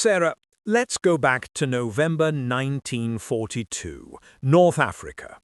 Sarah, let's go back to November 1942, North Africa.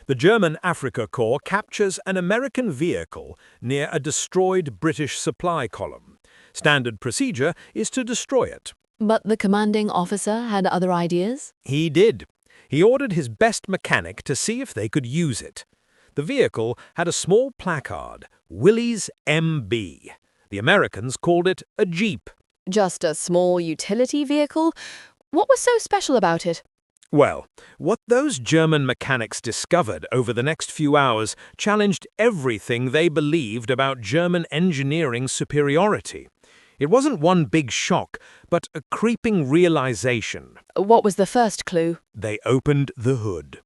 The German Africa Corps captures an American vehicle near a destroyed British supply column. Standard procedure is to destroy it. But the commanding officer had other ideas? He did. He ordered his best mechanic to see if they could use it. The vehicle had a small placard, Willys MB. The Americans called it a Jeep. Just a small utility vehicle? What was so special about it? Well, what those German mechanics discovered over the next few hours challenged everything they believed about German engineering superiority. It wasn't one big shock, but a creeping realization. What was the first clue? They opened the hood.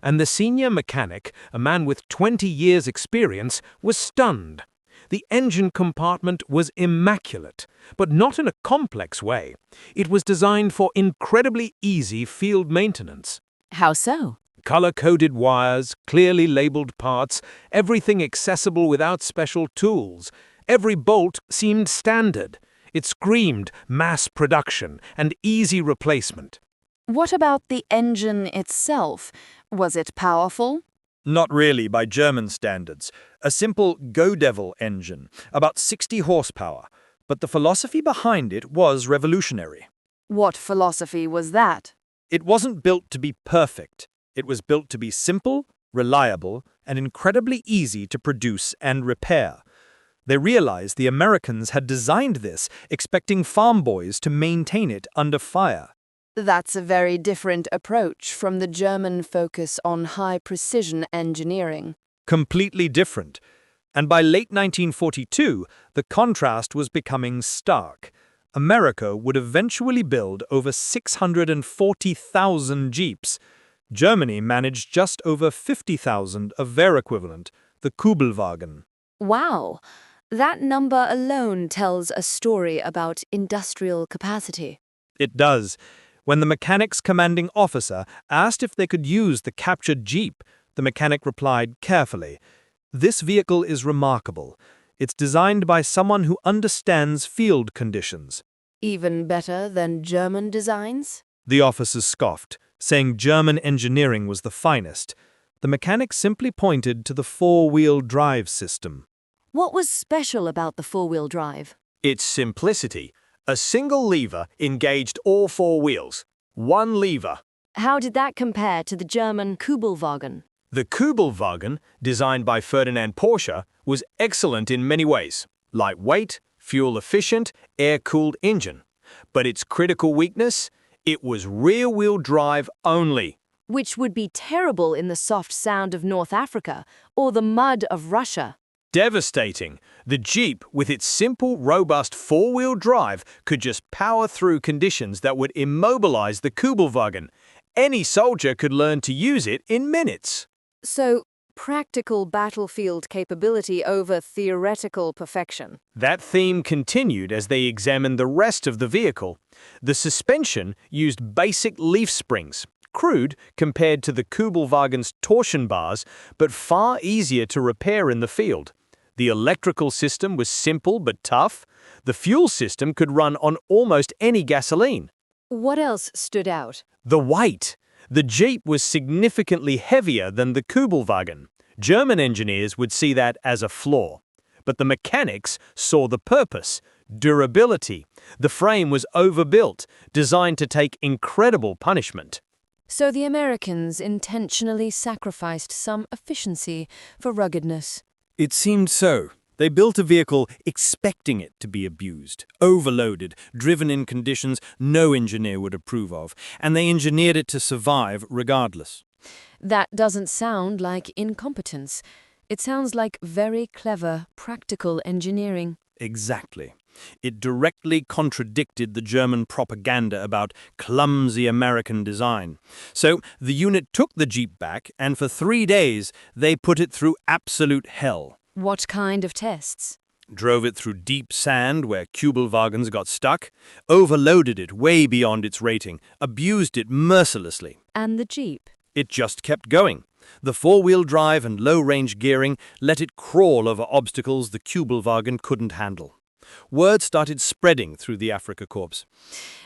And the senior mechanic, a man with 20 years' experience, was stunned. The engine compartment was immaculate, but not in a complex way. It was designed for incredibly easy field maintenance. How so? Color-coded wires, clearly labeled parts, everything accessible without special tools. Every bolt seemed standard. It screamed mass production and easy replacement. What about the engine itself? Was it powerful? Not really by German standards. A simple Go Devil engine, about 60 horsepower. But the philosophy behind it was revolutionary. What philosophy was that? It wasn't built to be perfect. It was built to be simple, reliable, and incredibly easy to produce and repair. They realized the Americans had designed this, expecting farm boys to maintain it under fire. That's a very different approach from the German focus on high-precision engineering. Completely different. And by late 1942, the contrast was becoming stark. America would eventually build over 640,000 Jeeps. Germany managed just over 50,000 of their equivalent, the Kübelwagen. Wow! That number alone tells a story about industrial capacity. It does. When the mechanic's commanding officer asked if they could use the captured Jeep, the mechanic replied carefully, "This vehicle is remarkable. It's designed by someone who understands field conditions." Even better than German designs? The officer scoffed, saying German engineering was the finest. The mechanic simply pointed to the four-wheel drive system. What was special about the four-wheel drive? Its simplicity. A single lever engaged all four wheels. One lever. How did that compare to the German Kübelwagen? The Kübelwagen, designed by Ferdinand Porsche, was excellent in many ways. Lightweight, fuel-efficient, air-cooled engine. But its critical weakness? It was rear-wheel drive only. Which would be terrible in the soft sand of North Africa or the mud of Russia. Devastating. The Jeep, with its simple, robust four-wheel drive, could just power through conditions that would immobilize the Kübelwagen. Any soldier could learn to use it in minutes. So, practical battlefield capability over theoretical perfection. That theme continued as they examined the rest of the vehicle. The suspension used basic leaf springs, crude compared to the Kübelwagen's torsion bars, but far easier to repair in the field. The electrical system was simple but tough. The fuel system could run on almost any gasoline. What else stood out? The weight. The Jeep was significantly heavier than the Kübelwagen. German engineers would see that as a flaw. But the mechanics saw the purpose, durability. The frame was overbuilt, designed to take incredible punishment. So the Americans intentionally sacrificed some efficiency for ruggedness. It seemed so. They built a vehicle expecting it to be abused, overloaded, driven in conditions no engineer would approve of, and they engineered it to survive regardless. That doesn't sound like incompetence. It sounds like very clever, practical engineering. Exactly. It directly contradicted the German propaganda about clumsy American design. So the unit took the Jeep back, and for 3 days they put it through absolute hell. What kind of tests? Drove it through deep sand where Kübelwagens got stuck, overloaded it way beyond its rating, abused it mercilessly. And the Jeep? It just kept going. The four-wheel drive and low-range gearing let it crawl over obstacles the Kübelwagen couldn't handle. Word started spreading through the Afrika Korps.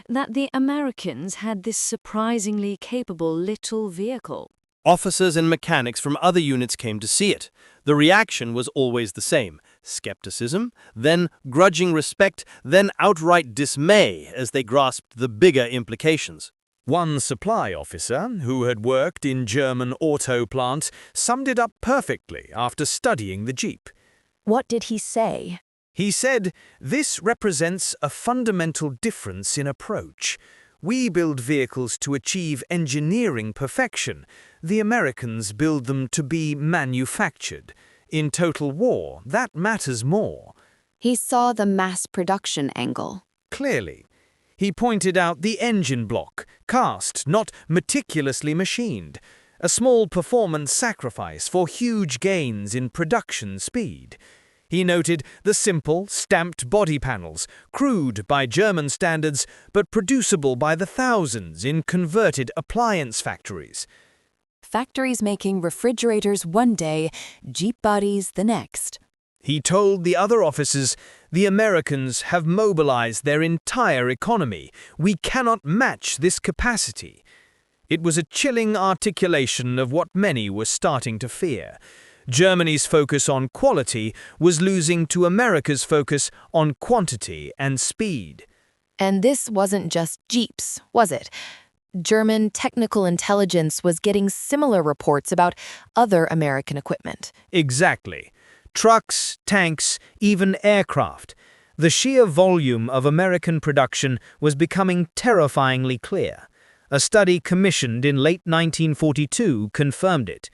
That the Americans had this surprisingly capable little vehicle. Officers and mechanics from other units came to see it. The reaction was always the same: skepticism, then grudging respect, then outright dismay as they grasped the bigger implications. One supply officer, who had worked in German auto plants, summed it up perfectly after studying the Jeep. What did he say? He said, "This represents a fundamental difference in approach. We build vehicles to achieve engineering perfection. The Americans build them to be manufactured. In total war, that matters more." He saw the mass production angle. Clearly. He pointed out the engine block, cast, not meticulously machined. A small performance sacrifice for huge gains in production speed. He noted the simple, stamped body panels, crude by German standards, but producible by the thousands in converted appliance factories. Factories making refrigerators one day, Jeep bodies the next. He told the other officers, "The Americans have mobilized their entire economy. We cannot match this capacity." It was a chilling articulation of what many were starting to fear. Germany's focus on quality was losing to America's focus on quantity and speed. And this wasn't just Jeeps, was it? German technical intelligence was getting similar reports about other American equipment. Exactly. Trucks, tanks, even aircraft. The sheer volume of American production was becoming terrifyingly clear. A study commissioned in late 1942 confirmed it.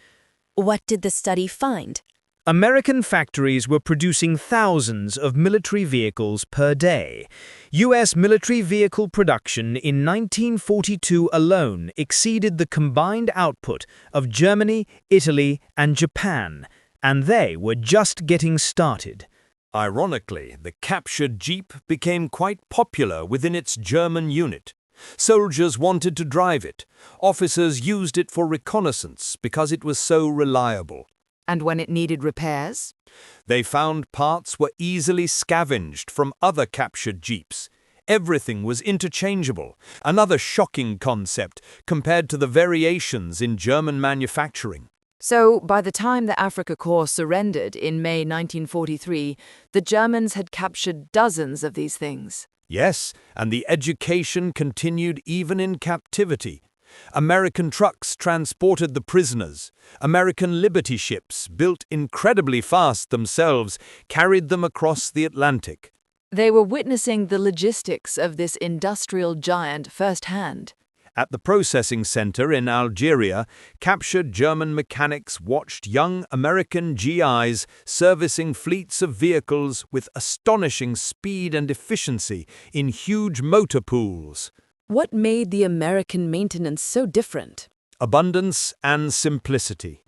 What did the study find? American factories were producing thousands of military vehicles per day. U.S. military vehicle production in 1942 alone exceeded the combined output of Germany, Italy, and Japan, and they were just getting started. Ironically, the captured Jeep became quite popular within its German unit. Soldiers wanted to drive it. Officers used it for reconnaissance because it was so reliable. And when it needed repairs? They found parts were easily scavenged from other captured Jeeps. Everything was interchangeable, another shocking concept compared to the variations in German manufacturing. So, by the time the Afrika Korps surrendered in May 1943, the Germans had captured dozens of these things. Yes, and the education continued even in captivity. American trucks transported the prisoners. American Liberty ships, built incredibly fast themselves, carried them across the Atlantic. They were witnessing the logistics of this industrial giant firsthand. At the processing center in Algeria, captured German mechanics watched young American GIs servicing fleets of vehicles with astonishing speed and efficiency in huge motor pools. What made the American maintenance so different? Abundance and simplicity.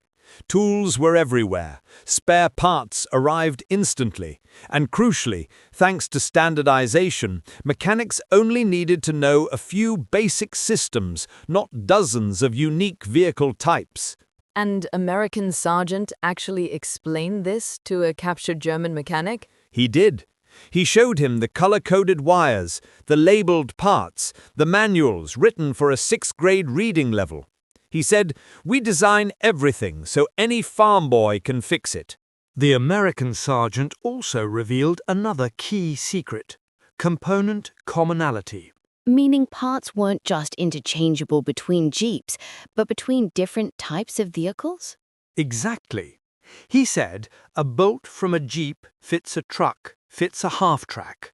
Tools were everywhere, spare parts arrived instantly, and crucially, thanks to standardization, mechanics only needed to know a few basic systems, not dozens of unique vehicle types. And American sergeant actually explained this to a captured German mechanic? He did. He showed him the color-coded wires, the labeled parts, the manuals written for a 6th grade reading level. He said, "We design everything so any farm boy can fix it." The American sergeant also revealed another key secret: component commonality. Meaning parts weren't just interchangeable between Jeeps, but between different types of vehicles? Exactly. He said, a bolt from a Jeep fits a truck, fits a half-track.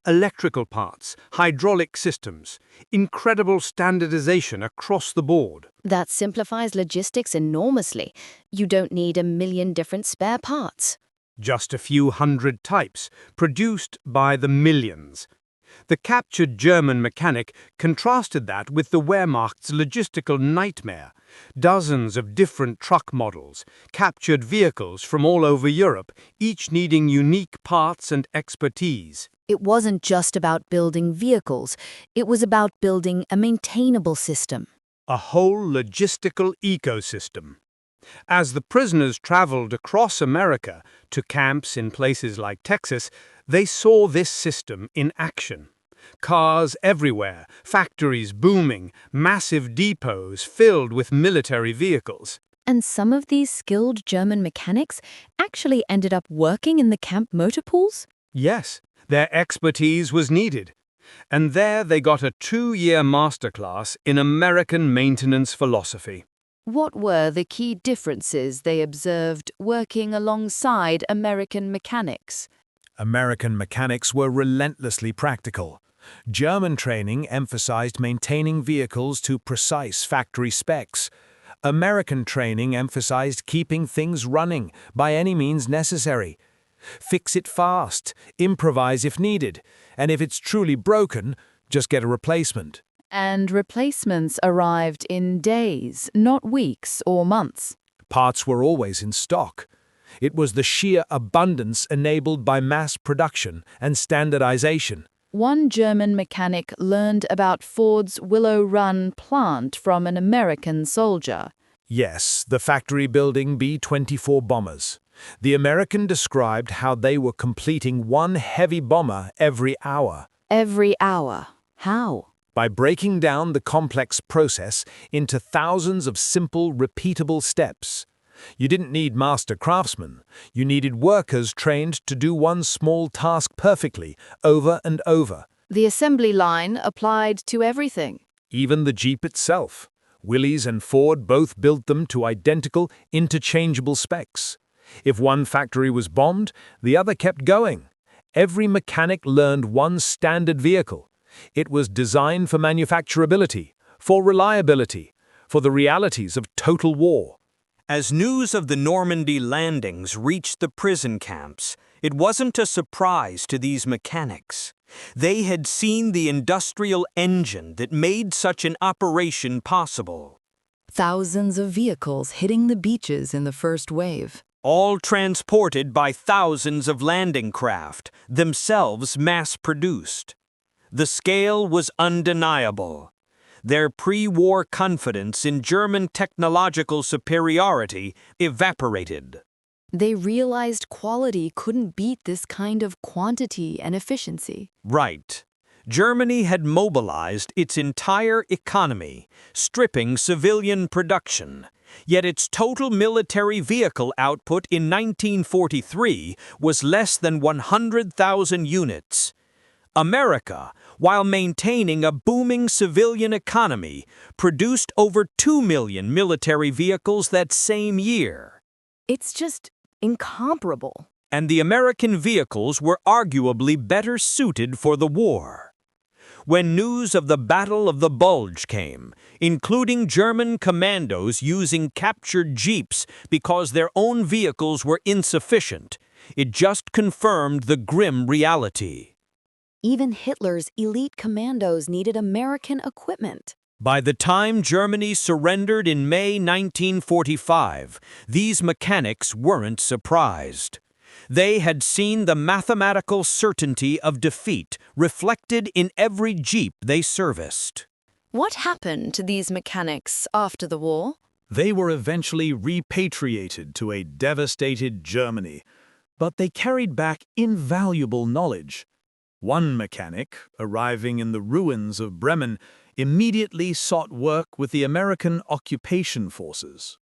Electrical parts, hydraulic systems, incredible standardization across the board. That simplifies logistics enormously. You don't need a million different spare parts. Just a few hundred types, produced by the millions. The captured German mechanic contrasted that with the Wehrmacht's logistical nightmare. Dozens of different truck models, captured vehicles from all over Europe, each needing unique parts and expertise. It wasn't just about building vehicles, it was about building a maintainable system. A whole logistical ecosystem. As the prisoners traveled across America to camps in places like Texas, they saw this system in action. Cars everywhere, factories booming, massive depots filled with military vehicles. And some of these skilled German mechanics actually ended up working in the camp motor pools? Yes, their expertise was needed. And there they got a 2-year masterclass in American maintenance philosophy. What were the key differences they observed working alongside American mechanics? American mechanics were relentlessly practical. German training emphasized maintaining vehicles to precise factory specs. American training emphasized keeping things running by any means necessary. Fix it fast, improvise if needed, and if it's truly broken, just get a replacement. And replacements arrived in days, not weeks or months. Parts were always in stock. It was the sheer abundance enabled by mass production and standardization. One German mechanic learned about Ford's Willow Run plant from an American soldier. Yes, the factory-building B-24 bombers. The American described how they were completing one heavy bomber every hour. Every hour. How? By breaking down the complex process into thousands of simple, repeatable steps. You didn't need master craftsmen. You needed workers trained to do one small task perfectly, over and over. The assembly line applied to everything. Even the Jeep itself. Willys and Ford both built them to identical, interchangeable specs. If one factory was bombed, the other kept going. Every mechanic learned one standard vehicle. It was designed for manufacturability, for reliability, for the realities of total war. As news of the Normandy landings reached the prison camps, it wasn't a surprise to these mechanics. They had seen the industrial engine that made such an operation possible. Thousands of vehicles hitting the beaches in the first wave. All transported by thousands of landing craft, themselves mass-produced. The scale was undeniable. Their pre-war confidence in German technological superiority evaporated. They realized quality couldn't beat this kind of quantity and efficiency. Right. Germany had mobilized its entire economy, stripping civilian production. Yet its total military vehicle output in 1943 was less than 100,000 units. America, while maintaining a booming civilian economy, produced over 2 million military vehicles that same year. It's just incomparable. And the American vehicles were arguably better suited for the war. When news of the Battle of the Bulge came, including German commandos using captured jeeps because their own vehicles were insufficient, it just confirmed the grim reality. Even Hitler's elite commandos needed American equipment. By the time Germany surrendered in May 1945, these mechanics weren't surprised. They had seen the mathematical certainty of defeat reflected in every jeep they serviced. What happened to these mechanics after the war? They were eventually repatriated to a devastated Germany, but they carried back invaluable knowledge. One mechanic, arriving in the ruins of Bremen, immediately sought work with the American occupation forces.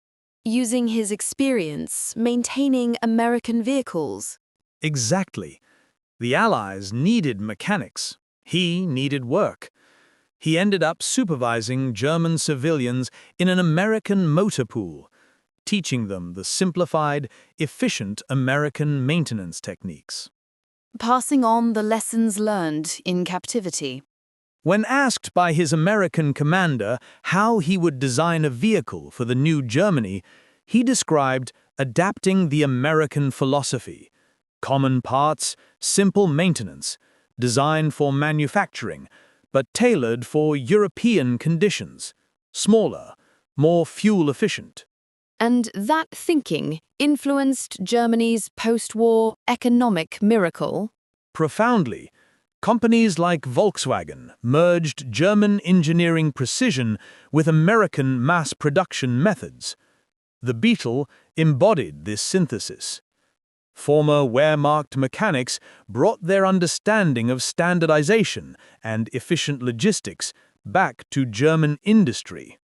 Using his experience maintaining American vehicles. Exactly. The Allies needed mechanics. He needed work. He ended up supervising German civilians in an American motor pool, teaching them the simplified, efficient American maintenance techniques. Passing on the lessons learned in captivity. When asked by his American commander how he would design a vehicle for the new Germany, he described adapting the American philosophy. Common parts, simple maintenance, designed for manufacturing, but tailored for European conditions. Smaller, more fuel-efficient. And that thinking influenced Germany's post-war economic miracle. Profoundly. Companies like Volkswagen merged German engineering precision with American mass production methods. The Beetle embodied this synthesis. Former Wehrmacht mechanics brought their understanding of standardization and efficient logistics back to German industry.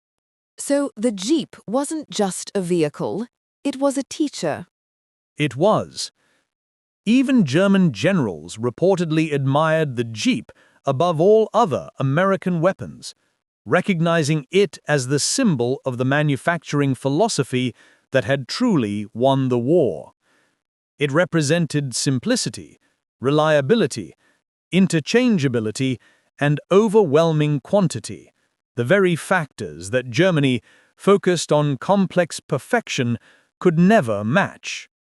So the Jeep wasn't just a vehicle, it was a teacher. It was. Even German generals reportedly admired the Jeep above all other American weapons, recognizing it as the symbol of the manufacturing philosophy that had truly won the war. It represented simplicity, reliability, interchangeability, and overwhelming quantity, the very factors that Germany, focused on complex perfection, could never match.